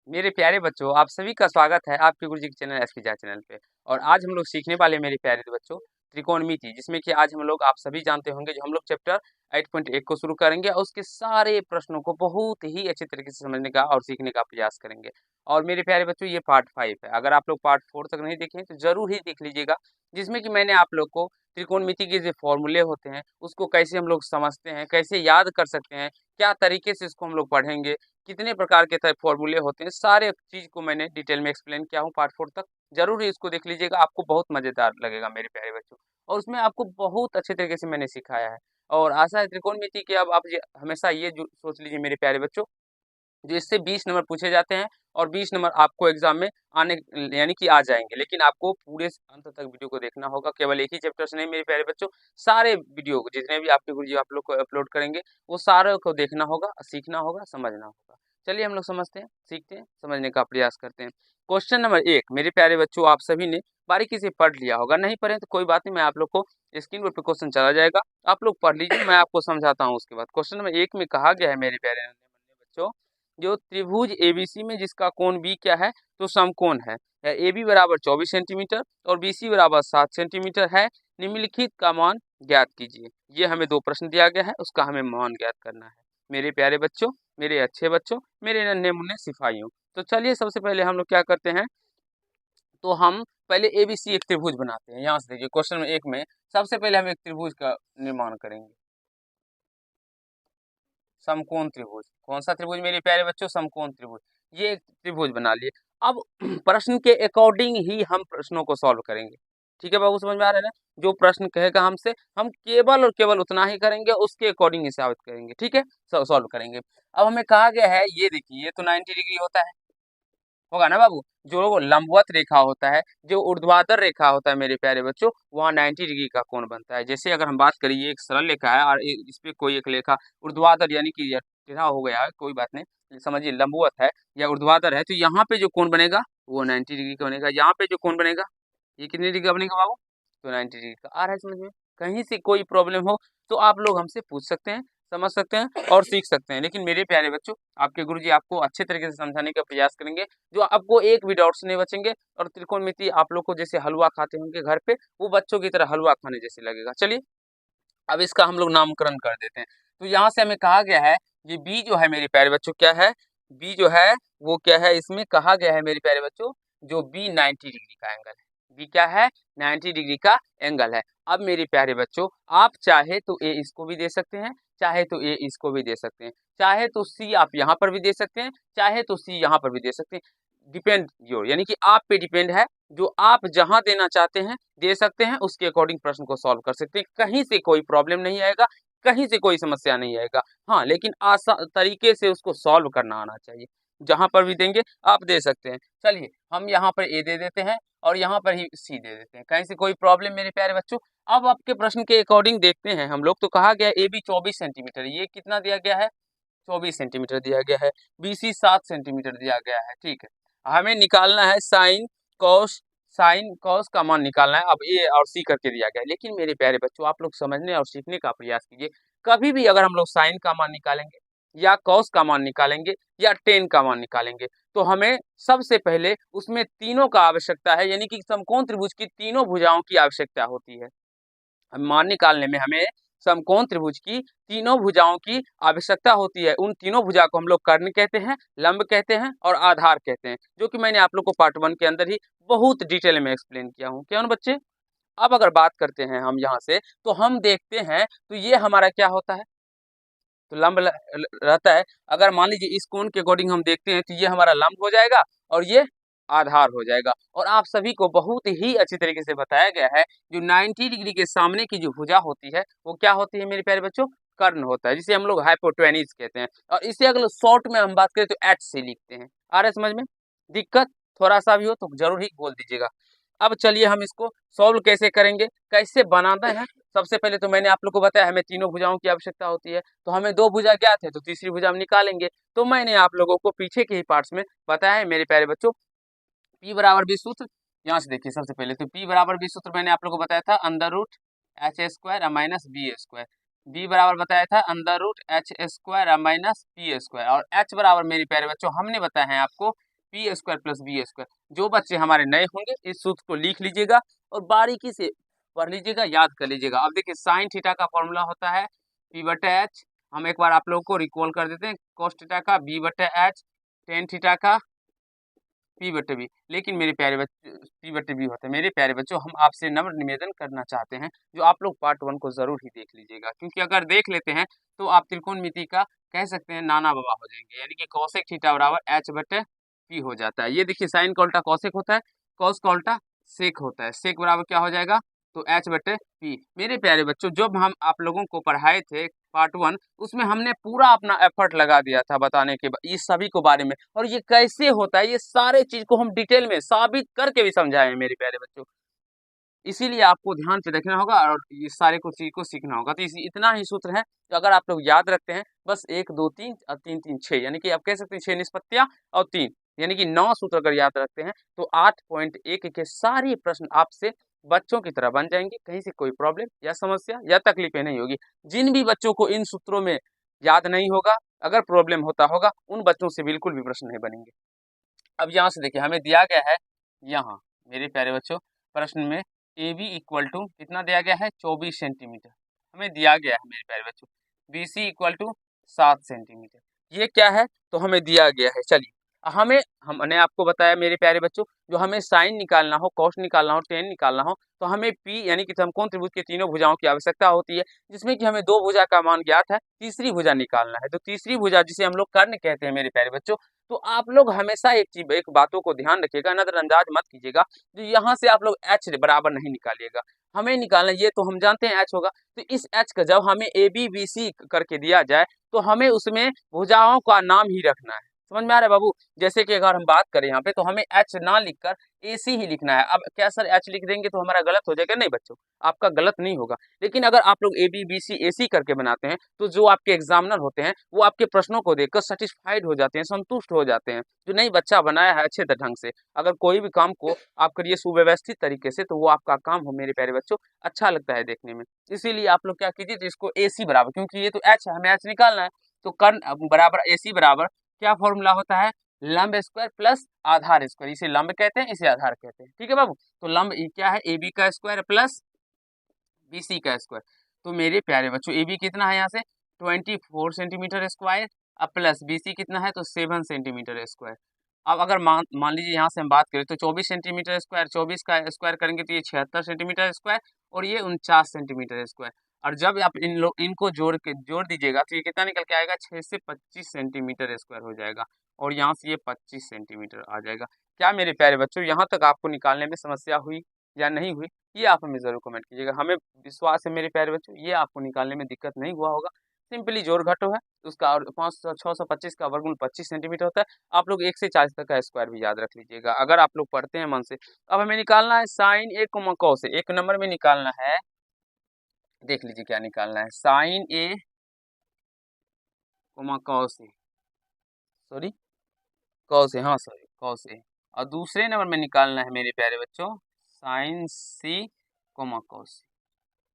मेरे प्यारे बच्चों, आप सभी का स्वागत है आपके गुरुजी के चैनल एसपी चैनल पे। और आज हम लोग सीखने वाले हैं मेरे प्यारे बच्चों त्रिकोणमिति, जिसमें कि आज हम लोग आप सभी जानते होंगे जो हम लोग चैप्टर 8.1 को शुरू करेंगे और उसके सारे प्रश्नों को बहुत ही अच्छे तरीके से समझने का और सीखने का प्रयास करेंगे। और मेरे प्यारे बच्चों, ये पार्ट 5 है। अगर आप लोग पार्ट 4 तक नहीं देखे हैं तो जरूर ही देख लीजिएगा, जिसमें कि मैंने आप लोग को त्रिकोणमिति के जो फॉर्मूले होते हैं उसको कैसे हम लोग समझते हैं, कैसे याद कर सकते हैं, क्या तरीके से इसको हम लोग पढ़ेंगे, कितने प्रकार के फॉर्मूले होते हैं, सारे चीज को मैंने डिटेल में एक्सप्लेन किया हूँ पार्ट 4 तक। जरूर ही इसको देख लीजिएगा, आपको बहुत मजेदार लगेगा मेरे प्यारे बच्चों। और उसमें आपको बहुत अच्छे तरीके से मैंने सिखाया है। और आशा है त्रिकोणमिति के अब आप हमेशा ये सोच लीजिए मेरे प्यारे बच्चों, जो इससे 20 नंबर पूछे जाते हैं और 20 नंबर आपको एग्जाम में आने यानी कि आ जाएंगे। लेकिन आपको पूरे अंत तक वीडियो को देखना होगा, केवल एक ही चैप्टर से नहीं मेरे प्यारे बच्चों, सारे वीडियो को जितने भी आपके गुरुजी आप लोग को अपलोड करेंगे वो सारे को देखना होगा, सीखना होगा, समझना होगा। चलिए हम लोग समझते हैं, सीखते हैं, समझने का प्रयास करते हैं। क्वेश्चन नंबर 1 मेरे प्यारे बच्चों, आप सभी ने बारीकी से पढ़ लिया होगा, नहीं पढ़े तो कोई बात नहीं, मैं आप लोग को स्क्रीन पर क्वेश्चन चला जाएगा, आप लोग पढ़ लीजिए, मैं आपको समझाता हूँ उसके बाद। क्वेश्चन नंबर 1 में कहा गया है मेरे प्यारे बच्चों, जो त्रिभुज एबीसी में जिसका कोण बी क्या है, तो समकोण है। ए बी बराबर 24 सेंटीमीटर और बी सी बराबर 7 सेंटीमीटर है। निम्नलिखित का मान ज्ञात कीजिए। ये हमें दो प्रश्न दिया गया है, उसका हमें मान ज्ञात करना है। मेरे प्यारे बच्चों, मेरे अच्छे बच्चों, मेरे नन्हे मुन्ने सिपाहियों, तो चलिए सबसे पहले हम लोग क्या करते हैं, तो हम पहले एबीसी एक त्रिभुज बनाते हैं। यहाँ से देखिए क्वेश्चन में 1 में सबसे पहले हम एक त्रिभुज का निर्माण करेंगे, समकोण त्रिभुज। कौन सा त्रिभुज मेरे प्यारे बच्चों? समकोण त्रिभुज। ये एक त्रिभुज बना लिए। अब प्रश्न के अकॉर्डिंग ही हम प्रश्नों को सॉल्व करेंगे। ठीक है बाबू, समझ में आ रहा है ना? जो प्रश्न कहेगा हमसे, हम केवल और केवल उतना ही करेंगे, उसके अकॉर्डिंग ही साबित करेंगे। ठीक है, सॉल्व करेंगे। अब हमें कहा गया है, ये देखिए, ये तो 90 डिग्री होता है, होगा ना बाबू? जो लंबवत रेखा होता है, जो ऊर्ध्वाधर रेखा होता है मेरे प्यारे बच्चों, वहाँ 90 डिग्री का कोण बनता है। जैसे अगर हम बात करें, ये एक सरल रेखा है और इस पे कोई एक रेखा ऊर्ध्वाधर यानी कि ये टेढ़ा हो गया है, कोई बात नहीं, समझिए लंबवत है या ऊर्ध्वाधर है, तो यहाँ पे जो कोण बनेगा वो 90 डिग्री का बनेगा। यहाँ पे जो कोण बनेगा ये कितनी डिग्री का बनेगा बाबू? तो 90 डिग्री का। आ रहा है समझ में? कहीं से कोई प्रॉब्लम हो तो आप लोग हमसे पूछ सकते हैं, समझ सकते हैं और सीख सकते हैं। लेकिन मेरे प्यारे बच्चों, आपके गुरुजी आपको अच्छे तरीके से समझाने का प्रयास करेंगे, जो आपको एक भी डाउट्स नहीं बचेंगे। और त्रिकोणमिति आप लोग को जैसे हलवा खाते होंगे घर पे, वो बच्चों की तरह हलवा खाने जैसे लगेगा। चलिए अब इसका हम लोग नामकरण कर देते हैं। तो यहाँ से हमें कहा गया है, ये बी जो है मेरे प्यारे बच्चों क्या है, बी जो है वो क्या है, इसमें कहा गया है मेरे प्यारे बच्चों, जो बी 90 डिग्री का एंगल है। बी क्या है? 90 डिग्री का एंगल है। अब मेरे प्यारे बच्चों, आप चाहे तो ए इसको भी दे सकते हैं, चाहे तो ए इसको भी दे सकते हैं, चाहे तो सी आप यहाँ पर भी दे सकते हैं, चाहे तो सी यहाँ पर भी दे सकते हैं। डिपेंड योर, यानी कि आप पे डिपेंड है, जो आप जहां देना चाहते हैं दे सकते हैं, उसके अकॉर्डिंग प्रश्न को सॉल्व कर सकते हैं। कहीं से कोई प्रॉब्लम नहीं आएगा, कहीं से कोई समस्या नहीं आएगा। हाँ, लेकिन आसान तरीके से उसको सॉल्व करना आना चाहिए। जहां पर भी देंगे आप दे सकते हैं। चलिए हम यहाँ पर ए दे देते हैं और यहाँ पर ही सी दे देते हैं, कहीं से कोई प्रॉब्लम मेरे प्यारे बच्चों। अब आपके प्रश्न के अकॉर्डिंग देखते हैं हम लोग, तो कहा गया ए बी 24 सेंटीमीटर, ये कितना दिया गया है? 24 सेंटीमीटर दिया गया है। बी सी 7 सेंटीमीटर दिया गया है। ठीक है, हमें निकालना है साइन कॉस का मान निकालना है। अब ए और सी करके दिया गया है। लेकिन मेरे प्यारे बच्चों, आप लोग समझने और सीखने का प्रयास कीजिए। कभी भी अगर हम लोग साइन का मान निकालेंगे या कॉस का मान निकालेंगे या टेन का मान निकालेंगे, तो हमें सबसे पहले उसमें तीनों का आवश्यकता है, यानी कि समकोण त्रिभुज की तीनों भुजाओं की आवश्यकता होती है। मान निकालने में हमें समकोण त्रिभुज की तीनों भुजाओं की आवश्यकता होती है। उन तीनों भुजा को हम लोग कर्ण कहते हैं, लंब कहते हैं और आधार कहते हैं, जो कि मैंने आप लोग को पार्ट 1 के अंदर ही बहुत डिटेल में एक्सप्लेन किया हूँ। क्या बच्चे? अब अगर बात करते हैं हम यहाँ से, तो हम देखते हैं, तो ये हमारा क्या होता है, तो लंब रहता है। अगर मान लीजिए इस कोण के अकॉर्डिंग हम देखते हैं, तो ये हमारा लंब हो जाएगा और ये आधार हो जाएगा। और आप सभी को बहुत ही अच्छी तरीके से बताया गया है, जो 90 डिग्री के सामने की जो भुजा होती है वो क्या होती है मेरे प्यारे बच्चों? कर्ण होता है, जिसे हम लोग हाइपोटेनिस कहते हैं। और इसे अगर शॉर्ट में हम बात करें तो एच से लिखते हैं। आ रहा है समझ में? दिक्कत थोड़ा सा भी हो तो जरूर ही बोल दीजिएगा। अब चलिए हम इसको सॉल्व कैसे करेंगे, कैसे बनाना है। सबसे पहले तो मैंने आप लोग को बताया हमें तीनों भुजाओं की आवश्यकता होती है, तो हमें दो भुजा ज्ञात है, तो तीसरी भुजा हम निकालेंगे। तो मैंने आप लोगों को पीछे के ही पार्ट्स में बताया है मेरे प्यारे बच्चों। पी बराबर बी सूत्र, यहाँ से देखिए सबसे पहले तो पी बराबर बी सूत्र मैंने आप लोग को बताया था, under root H square minus B square. B बराबर बताया था under root H square minus P square. और एच बराबर मेरे प्यारे बच्चों हमने बताया है आपको P square plus B square. जो बच्चे हमारे नए होंगे इस सूत्र को लिख लीजिएगा और बारीकी से पढ़ लीजिएगा, याद कर लीजिएगा। अब देखिए साइन थीटा का फॉर्मूला होता है पी बटे एच। हम एक बार आप लोगों को रिकॉल कर देते हैं, कोस थीटा का बी बटे एच, टेन थीटा का पी बटे बी। लेकिन मेरे प्यारे बच्चों पी बटे बी होता है। मेरे प्यारे बच्चों हम आपसे नम्र निवेदन करना चाहते हैं जो आप लोग पार्ट 1 को जरूर ही देख लीजिएगा, क्योंकि अगर देख लेते हैं तो आप त्रिकोणमिति का कह सकते हैं नाना बाबा हो जाएंगे। यानी कि कौशिक थीटा बराबर एच बटे पी हो जाता है। ये देखिए साइन का उल्टा कौशिक होता है, कॉस का उल्टा सेक होता है। सेक बराबर क्या हो जाएगा, तो एच बटे पी। मेरे प्यारे बच्चों जब हम आप लोगों को पढ़ाए थे पार्ट 1, उसमें हमने पूरा अपना एफर्ट लगा दिया था बताने के इस सभी को बारे में, और ये कैसे होता है ये सारे चीज को हम डिटेल में साबित करके भी समझाए हैं मेरे प्यारे बच्चों। इसीलिए आपको ध्यान से देखना होगा और ये सारे कुछ चीज को सीखना होगा। तो इतना ही सूत्र है तो अगर आप लोग याद रखते हैं बस 1 2 3 और 3 3 6, यानी कि आप कह सकते हैं 6 निष्पत्तियां और 3, यानी कि 9 सूत्र अगर याद रखते हैं तो 8.1 के सारे प्रश्न आपसे बच्चों की तरह बन जाएंगे। कहीं से कोई प्रॉब्लम या समस्या या तकलीफें नहीं होगी। जिन भी बच्चों को इन सूत्रों में याद नहीं होगा, अगर प्रॉब्लम होता होगा, उन बच्चों से बिल्कुल भी प्रश्न नहीं बनेंगे। अब यहाँ से देखिए हमें दिया गया है, यहाँ मेरे प्यारे बच्चों प्रश्न में ए बी इक्वल टू कितना दिया गया है, 24 सेंटीमीटर हमें दिया गया है मेरे प्यारे बच्चों। B C equal to 7 centimetre. ये क्या है, तो हमें दिया गया है। चलिए हमने आपको बताया मेरे प्यारे बच्चों, जो हमें साइन निकालना हो, कॉस निकालना हो, टेन निकालना हो, तो हमें पी यानी कि समकोण त्रिभुज के तीनों भुजाओं की आवश्यकता होती है, जिसमें कि हमें दो भुजा का मान ज्ञात है, तीसरी भुजा निकालना है। तो तीसरी भुजा जिसे हम लोग कर्ण कहते हैं मेरे प्यारे बच्चों, तो आप लोग हमेशा एक बातों को ध्यान रखिएगा, नजरअंदाज मत कीजिएगा। जो यहाँ से आप लोग एच बराबर नहीं निकालिएगा, हमें निकालना, ये तो हम जानते हैं एच होगा। तो इस एच का जब हमें ए बी बी सी करके दिया जाए तो हमें उसमें भुजाओं का नाम ही रखना है। समझ में आ रहा है बाबू। जैसे कि अगर हम बात करें यहाँ पे तो हमें एच ना लिखकर ए सी ही लिखना है। अब क्या सर एच लिख देंगे तो हमारा गलत हो जाएगा? नहीं बच्चों, आपका गलत नहीं होगा। लेकिन अगर आप लोग ए बी बी सी ए सी करके बनाते हैं तो जो आपके एग्जामिनर होते हैं वो आपके प्रश्नों को देखकर सेटिस्फाइड हो जाते हैं, संतुष्ट हो जाते हैं, जो नहीं बच्चा बनाया है अच्छे ढंग से। अगर कोई भी काम को आप करिए सुव्यवस्थित तरीके से तो वो आपका काम हो मेरे प्यारे बच्चों अच्छा लगता है देखने में। इसीलिए आप लोग क्या कीजिए, तो इसको ए सी बराबर, क्योंकि ये तो एच है, हमें एच निकालना है, तो कर्ण बराबर ए सी बराबर क्या फॉर्मूला होता है, लंब स्क्वायर प्लस आधार स्क्वायर। इसे लंब कहते हैं, इसे आधार कहते हैं। ठीक है बाबू। तो लंब क्या है, ए बी का स्क्वायर प्लस बी सी का स्क्वायर। तो मेरे प्यारे बच्चों ए बी कितना है यहाँ से 24 सेंटीमीटर स्क्वायर, अब प्लस बी सी कितना है तो 7 सेंटीमीटर स्क्वायर। अब अगर मान लीजिए यहाँ से हम बात करें तो 24 सेंटीमीटर स्क्वायर, 24 का स्क्वायर करेंगे तो ये 76 सेंटीमीटर स्क्वायर और ये 49 सेंटीमीटर स्क्वायर। और जब आप इनको जोड़ दीजिएगा तो ये कितना निकल के आएगा, 6 से 25 सेंटीमीटर स्क्वायर हो जाएगा और यहाँ से ये 25 सेंटीमीटर आ जाएगा। क्या मेरे प्यारे बच्चों यहाँ तक आपको निकालने में समस्या हुई या नहीं हुई, ये आप हमें जरूर कमेंट कीजिएगा। हमें विश्वास है मेरे प्यारे बच्चों ये आपको निकालने में दिक्कत नहीं हुआ होगा। सिंपली जोड़ घटो है उसका, और 625 का वर्गमूल 25 सेंटीमीटर होता है। आप लोग 1 से 40 तक का स्क्वायर भी याद रख लीजिएगा अगर आप लोग पढ़ते हैं मन से। अब हमें निकालना है साइन ए कॉस ए, एक नंबर में निकालना है। देख लीजिए क्या निकालना है, sign A cos A, sorry cos A, हाँ सॉरी कॉस ए। और दूसरे नंबर में निकालना है मेरे प्यारे बच्चों साइन सी कॉस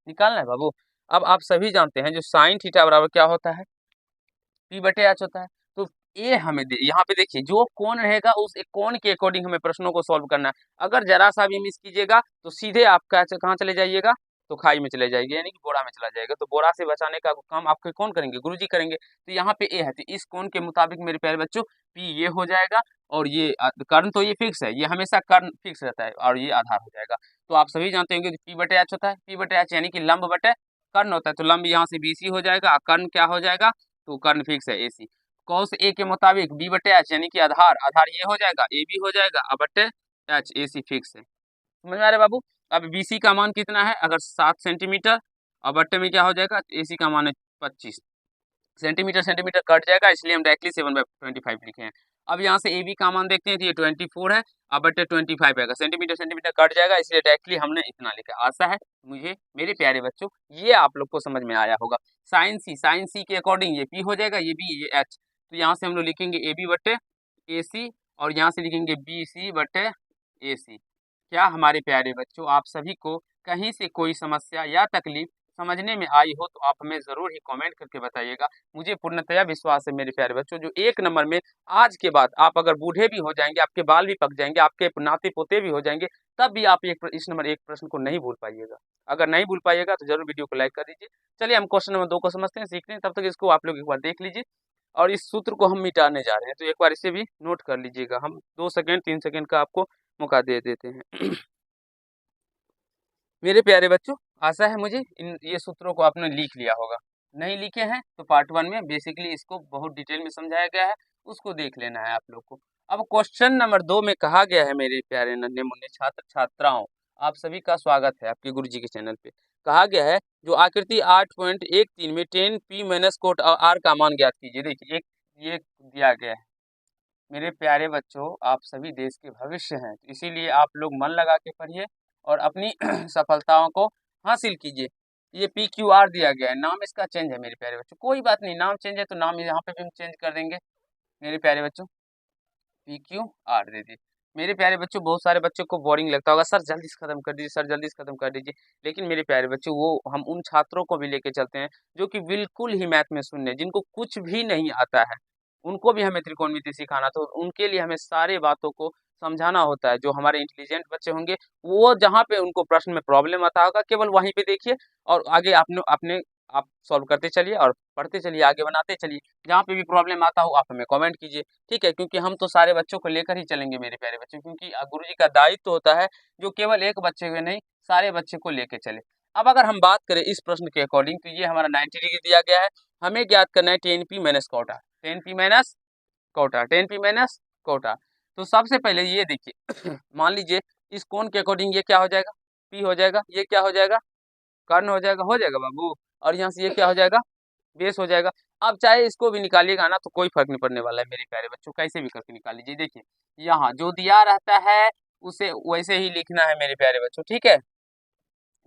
निकालना है बाबू। अब आप सभी जानते हैं जो साइन थीटा बराबर क्या होता है, पी बटे एच होता है। तो ये हमें यहाँ पे देखिए जो कोण रहेगा उस एक कोण के अकॉर्डिंग हमें प्रश्नों को सॉल्व करना है। अगर जरा सा भी मिस कीजिएगा तो सीधे आप कहाँ चले जाइएगा, तो खाई में चले जाएंगे, यानी कि बोरा में चला जाएगा। तो बोरा से बचाने का काम आपके कौन करेंगे, गुरुजी करेंगे। तो यहाँ पे ए है तो इस कोण के मुताबिक मेरे प्यारे बच्चों पी ये हो जाएगा, और ये कर्ण तो ये फिक्स है, ये हमेशा कर्ण फिक्स रहता है और ये आधार हो जाएगा। तो आप सभी जानते होंगे पी बटे एच होता है, पी बटे एच यानी कि लंब बटे कर्ण होता है। तो लंब यहाँ से बीसी हो जाएगा, कर्ण क्या हो जाएगा, तो कर्ण फिक्स है एसी। कॉस ए के मुताबिक बी बटे एच यानी कि आधार, आधार ये हो जाएगा, ए बी हो जाएगा, अब बटे एच ए सी फिक्स है। समझ में आ रहा है बाबू। अब बी सी का मान कितना है, अगर 7 सेंटीमीटर, अब बट्टे में क्या हो जाएगा, ए सी का मान है 25 सेंटीमीटर, सेंटीमीटर कट जाएगा इसलिए हम डायरेक्टली 7/25 लिखे हैं। अब यहाँ से ए बी का मान देखते हैं तो ये 24 है, अब बट्टे 25 आएगा, सेंटीमीटर सेंटीमीटर कट जाएगा इसलिए डायरेक्टली हमने इतना लिखा। आशा है मुझे मेरे प्यारे बच्चों ये आप लोग को समझ में आया होगा। साइन सी के अकॉर्डिंग ये पी हो जाएगा, ये बी ये एच। तो यहाँ से हम लोग लिखेंगे ए बी बट्टे ए सी और यहाँ से लिखेंगे बी सी बट्टे ए सी। क्या हमारे प्यारे बच्चों आप सभी को कहीं से कोई समस्या या तकलीफ समझने में आई हो तो आप हमें ज़रूर ही कमेंट करके बताइएगा। मुझे पूर्णतया विश्वास है मेरे प्यारे बच्चों, जो 1 नंबर में आज के बाद आप अगर बूढ़े भी हो जाएँगे, आपके बाल भी पक जाएँगे, आपके नाते-पोते भी हो जाएँगे, तब भी आप इस नंबर 1 प्रश्न को नहीं भूल पाइएगा। अगर नहीं भूल पाइएगा तो ज़रूर वीडियो को लाइक कर दीजिए। चलिए हम क्वेश्चन नंबर 2 को समझते हैं, सीखते हैं, तब तक इसको आप लोग एक बार देख लीजिए और इस सूत्र को हम मिटाने जा रहे हैं, तो एक बार इसे भी नोट कर लीजिएगा। हम 2 सेकंड 3 सेकंड का आपको मौका दे देते हैं। मेरे प्यारे बच्चों, आशा है मुझे ये सूत्रों को आपने लिख लिया होगा। नहीं लिखे हैं तो पार्ट 1 में बेसिकली इसको बहुत डिटेल में समझाया गया है, उसको देख लेना है आप लोग को। अब क्वेश्चन नंबर 2 में कहा गया है मेरे प्यारे नन्हे-मुन्ने छात्र-छात्राओं, आप सभी का स्वागत है आपके गुरुजी के चैनल पे। कहा गया है जो आकृति 8.13 में 10p माइनस कोट r का मान ज्ञात कीजिए। देखिए एक ये दिया गया है। मेरे प्यारे बच्चों, आप सभी देश के भविष्य हैं, तो इसीलिए आप लोग मन लगा के पढ़िए और अपनी सफलताओं को हासिल कीजिए। ये PQR दिया गया है, नाम इसका चेंज है मेरे प्यारे बच्चों, कोई बात नहीं, नाम चेंज है तो नाम यहाँ पे भी हम चेंज कर देंगे मेरे प्यारे बच्चों, PQR दे दिए। मेरे प्यारे बच्चों, बहुत सारे बच्चों को बोरिंग लगता होगा, सर जल्दी से खत्म कर दीजिए, सर जल्दी से खत्म कर दीजिए। लेकिन मेरे प्यारे बच्चों, वो हम उन छात्रों को भी लेके चलते हैं जो कि बिल्कुल ही मैथ में शून्य, जिनको कुछ भी नहीं आता है, उनको भी हमें त्रिकोणमिति सिखाना, तो उनके लिए हमें सारे बातों को समझाना होता है। जो हमारे इंटेलिजेंट बच्चे होंगे, वो जहाँ पे उनको प्रश्न में प्रॉब्लम आता होगा, केवल वहीं पे देखिए और आगे आपने अपने आप सॉल्व करते चलिए और पढ़ते चलिए, आगे बनाते चलिए। जहाँ पे भी प्रॉब्लम आता हो, आप हमें कमेंट कीजिए, ठीक है? क्योंकि हम तो सारे बच्चों को लेकर ही चलेंगे मेरे प्यारे बच्चों, क्योंकि गुरुजी का दायित्व होता है जो केवल एक बच्चे को नहीं, सारे बच्चे को लेके चले। अब अगर हम बात करें इस प्रश्न के अकॉर्डिंग, तो ये हमारा 90 डिग्री दिया गया है, हमें ज्ञात करना है 10p माइनस कोटा, 10p माइनस कोटा, 10p माइनस कोटा। तो सबसे पहले ये देखिए मान लीजिए इस कोण के अकॉर्डिंग ये क्या हो जाएगा, p हो जाएगा, ये क्या हो जाएगा, कर्ण हो जाएगा बाबू, और यहाँ से ये क्या हो जाएगा, बेस हो जाएगा। अब चाहे इसको भी निकालिएगा ना तो कोई फर्क नहीं पड़ने वाला है मेरे प्यारे बच्चों, कैसे भी करके निकाल लीजिए। देखिए यहाँ जो दिया रहता है उसे वैसे ही लिखना है मेरे प्यारे बच्चों, ठीक है?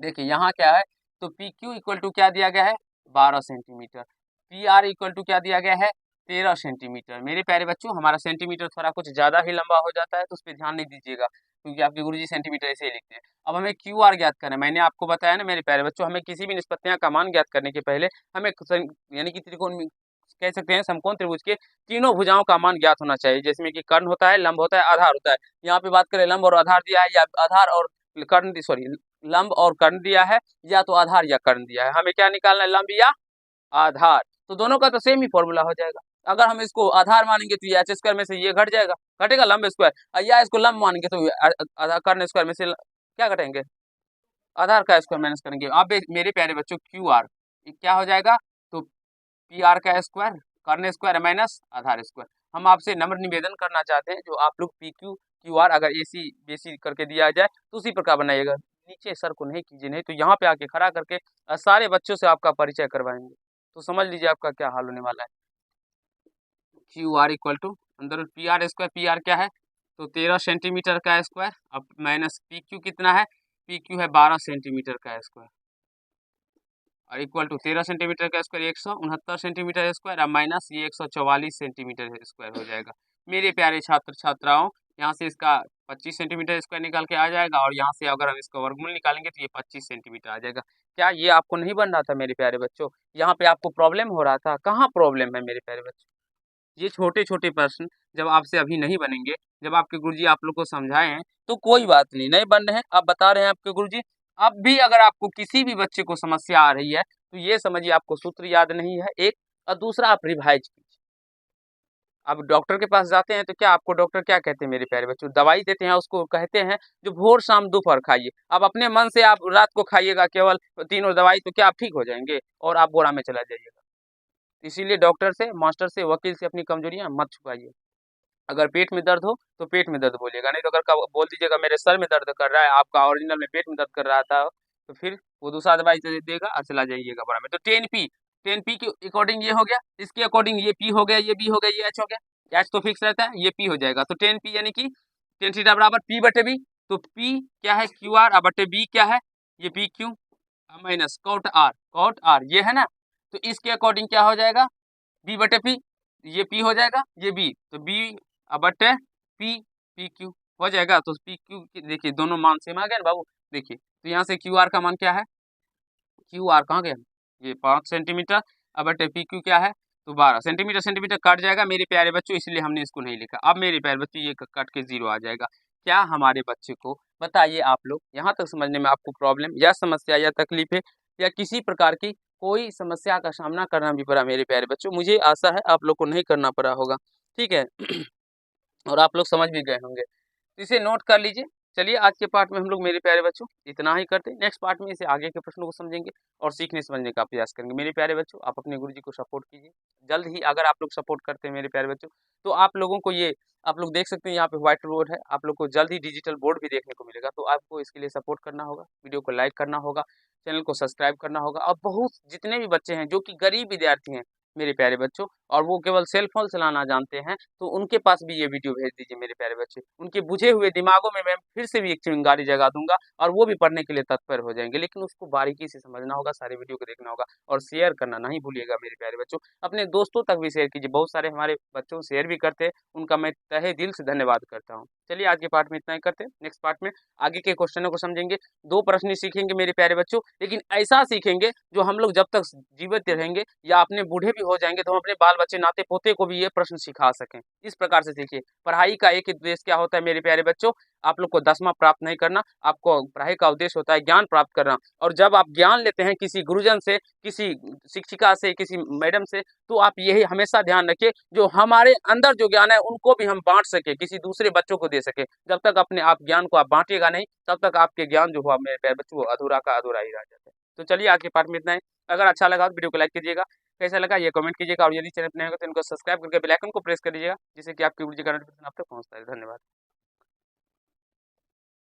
देखिए यहाँ क्या है, तो पी क्यू इक्वल टू क्या दिया गया है, 12 centimetre. P R equal to क्या दिया गया है, 13 सेंटीमीटर। मेरे प्यारे बच्चों, हमारा सेंटीमीटर थोड़ा कुछ ज़्यादा ही लंबा हो जाता है, तो उस पर ध्यान नहीं दीजिएगा, क्योंकि आपके गुरुजी सेंटीमीटर ऐसे ही लिखते हैं। अब हमें क्यू आर ज्ञात करना है। मैंने आपको बताया ना मेरे प्यारे बच्चों, हमें किसी भी निष्पत्तियां का मान ज्ञात करने के पहले हमें यानी कि त्रिकोण में कह सकते हैं समकोण त्रिभुज के तीनों भुजाओं का मान ज्ञात होना चाहिए, जिसमें कि कर्ण होता है, लंब होता है, आधार होता है। यहाँ पे बात करें लंब और आधार दिया है, या आधार और कर्ण, सॉरी, लंब और कर्ण दिया है, या तो आधार या कर्ण दिया है, हमें क्या निकालना है, लंब या आधार। तो दोनों का तो सेम ही फॉर्मूला हो जाएगा। अगर हम इसको आधार मानेंगे तो ये एच स्क्वायर में से ये घट जाएगा, घटेगा लंब स्क्वायर, या इसको लंब मानेंगे तो आधार कर्ण स्क्वायर में से क्या घटेंगे, आधार का स्क्वायर माइनस करेंगे। अब मेरे प्यारे बच्चों क्यू आर क्या हो जाएगा, तो पी आर का स्क्वायर, कर्ण स्क्वायर माइनस आधार स्क्वायर। हम आपसे नम्र निवेदन करना चाहते हैं, जो आप लोग पी क्यू क्यू आर अगर एसी बेसी करके दिया जाए तो उसी प्रकार बनाइएगा, नीचे सर को नहीं कीजिए, नहीं तो यहाँ पे आके खड़ा करके सारे बच्चों से आपका परिचय करवाएंगे, तो समझ लीजिए आपका क्या हाल होने वाला है। क्यू आर इक्वल टू अंदर P R square, P R क्या है, तो 13 सेंटीमीटर का स्क्वायर, अब माइनस पी क्यू कितना है, पी क्यू है 12 सेंटीमीटर का स्क्वायर, और इक्वल टू 13 सेंटीमीटर का स्क्वायर 169 सेंटीमीटर स्क्वायर, अब माइनस ये 144 सेंटीमीटर स्क्वायर हो जाएगा। मेरे प्यारे छात्र छात्राओं, यहाँ से इसका 25 सेंटीमीटर स्क्वायर निकाल के आ जाएगा, और यहाँ से अगर हम इसका वर्गमूल निकालेंगे तो ये 25 सेंटीमीटर आ जाएगा। क्या ये आपको नहीं बन रहा था मेरे प्यारे बच्चों, यहाँ पे आपको प्रॉब्लम हो रहा था, कहाँ प्रॉब्लम है मेरे प्यारे बच्चों? ये छोटे-छोटे प्रश्न जब आपसे अभी नहीं बनेंगे, जब आपके गुरुजी आप लोग को समझाए हैं, तो कोई बात नहीं, नहीं बन रहे हैं, आप बता रहे हैं आपके गुरुजी। अब भी अगर आपको किसी भी बच्चे को समस्या आ रही है, तो ये समझिए आपको सूत्र याद नहीं है एक, और दूसरा आप रिवाइज कीजिए। अब डॉक्टर के पास जाते हैं तो क्या आपको डॉक्टर क्या कहते हैं मेरे प्यारे बच्चों, दवाई देते हैं, उसको कहते हैं जो भोर, शाम, दोपहर खाइए। अब अपने मन से आप रात को खाइएगा केवल तीनों दवाई, तो क्या आप ठीक हो जाएँगे और आप गोरा में चला जाइएगा। इसीलिए डॉक्टर से, मास्टर से, वकील से अपनी कमजोरियाँ मत छुपाइए। अगर पेट में दर्द हो तो पेट में दर्द बोलिएगा, नहीं तो अगर बोल दीजिएगा मेरे सर में दर्द कर रहा है, आपका ओरिजिनल में पेट में दर्द कर रहा था, तो फिर वो दूसरा दवाई दे देगा और चला जाइएगा बड़ा में। तो 10p के अकॉर्डिंग ये हो गया, इसके अकॉर्डिंग ये p हो गया, ये b हो गया, ये h हो गया, h तो फिक्स रहता है, ये p हो जाएगा। तो 10p यानी कि 10 थीटा बराबर p बटे b, तो p क्या है, क्यू आर, बटे b क्या है, ये P Q minus cot R ये है ना, तो इसके अकॉर्डिंग क्या हो जाएगा, b बटे p, ये p हो जाएगा, ये b, तो b बटे p, पी क्यू हो जाएगा। तो पी क्यू देखिए दोनों मान सेम आ गए ना बाबू। देखिए तो यहाँ से क्यू आर का मान क्या है, क्यू आर कहाँ गया, ये 5 सेंटीमीटर, अब बटे पी क्यू क्या है, तो 12 सेंटीमीटर, सेंटीमीटर कट जाएगा मेरे प्यारे बच्चों, इसलिए हमने इसको नहीं लिखा। अब मेरे प्यारे बच्चों ये कट के 0 आ जाएगा। क्या हमारे बच्चे को, बताइए आप लोग, यहाँ तक समझने में आपको प्रॉब्लम या समस्या या तकलीफ है या किसी प्रकार की कोई समस्या का सामना करना भी पड़ा मेरे प्यारे बच्चों? मुझे आशा है आप लोग को नहीं करना पड़ा होगा, ठीक है। और आप लोग समझ भी गए होंगे, तो इसे नोट कर लीजिए। चलिए आज के पार्ट में हम लोग मेरे प्यारे बच्चों इतना ही करते हैं। नेक्स्ट पार्ट में इसे आगे के प्रश्नों को समझेंगे और सीखने समझने का प्रयास करेंगे। मेरे प्यारे बच्चों, आप अपने गुरुजी को सपोर्ट कीजिए। जल्द ही अगर आप लोग सपोर्ट करते हैं मेरे प्यारे बच्चों, तो आप लोगों को ये, आप लोग देख सकते हैं यहाँ पे व्हाइट बोर्ड है, आप लोग को जल्द ही डिजिटल बोर्ड भी देखने को मिलेगा। तो आपको इसके लिए सपोर्ट करना होगा, वीडियो को लाइक करना होगा, चैनल को सब्सक्राइब करना होगा। और बहुत जितने भी बच्चे हैं जो कि गरीब विद्यार्थी हैं मेरे प्यारे बच्चों, और वो केवल सेल फोन चलाना जानते हैं, तो उनके पास भी ये वीडियो भेज दीजिए मेरे प्यारे बच्चे। उनके बुझे हुए दिमागों में मैं फिर से भी एक चिंगारी जगा दूंगा और वो भी पढ़ने के लिए तत्पर हो जाएंगे। लेकिन उसको बारीकी से समझना होगा, सारे वीडियो को देखना होगा और शेयर करना नहीं भूलिएगा मेरे प्यारे बच्चों। अपने दोस्तों तक भी शेयर कीजिए, बहुत सारे हमारे बच्चों शेयर भी करते हैं, उनका मैं तहे दिल से धन्यवाद करता हूँ। चलिए आज के पार्ट में इतना ही करते हैं। नेक्स्ट पार्ट में आगे के क्वेश्चनों को समझेंगे। 2 प्रश्न ही सीखेंगे मेरे प्यारे बच्चों, लेकिन ऐसा सीखेंगे जो हम लोग जब तक जीवित रहेंगे या अपने बूढ़े भी हो जाएंगे तो हम अपने बाल बच्चे नाते पोते को भी ये प्रश्न सिखा सकें। इस प्रकार से सीखिए। पढ़ाई का एक ही उद्देश्य क्या होता है मेरे प्यारे बच्चों, आप लोग को 10वां प्राप्त नहीं करना, आपको पढ़ाई का उद्देश्य होता है ज्ञान प्राप्त करना। और जब आप ज्ञान लेते हैं किसी गुरुजन से, किसी शिक्षिका से, किसी मैडम से, तो आप यही हमेशा ध्यान रखिए जो हमारे अंदर जो ज्ञान है उनको भी हम बांट सके, किसी दूसरे बच्चों को दे सके। जब तक अपने आप ज्ञान को आप बांटिएगा नहीं, तब तक आपके ज्ञान जो हुआ मेरे प्यारे बच्चों वो अधूरा का अधूरा ही रह जाता है। तो चलिए आज के पार्ट में इतना ही। अगर अच्छा लगा तो वीडियो को लाइक कीजिएगा, कैसा लगा ये कमेंट कीजिएगा, और यदि चैनल पर नए हो तो इनको सब्सक्राइब करके बेल आइकन को प्रेस कर दीजिएगा, जिससे कि आपकी वीडियो का नोटिफिकेशन आप तक पहुंचता है। धन्यवाद।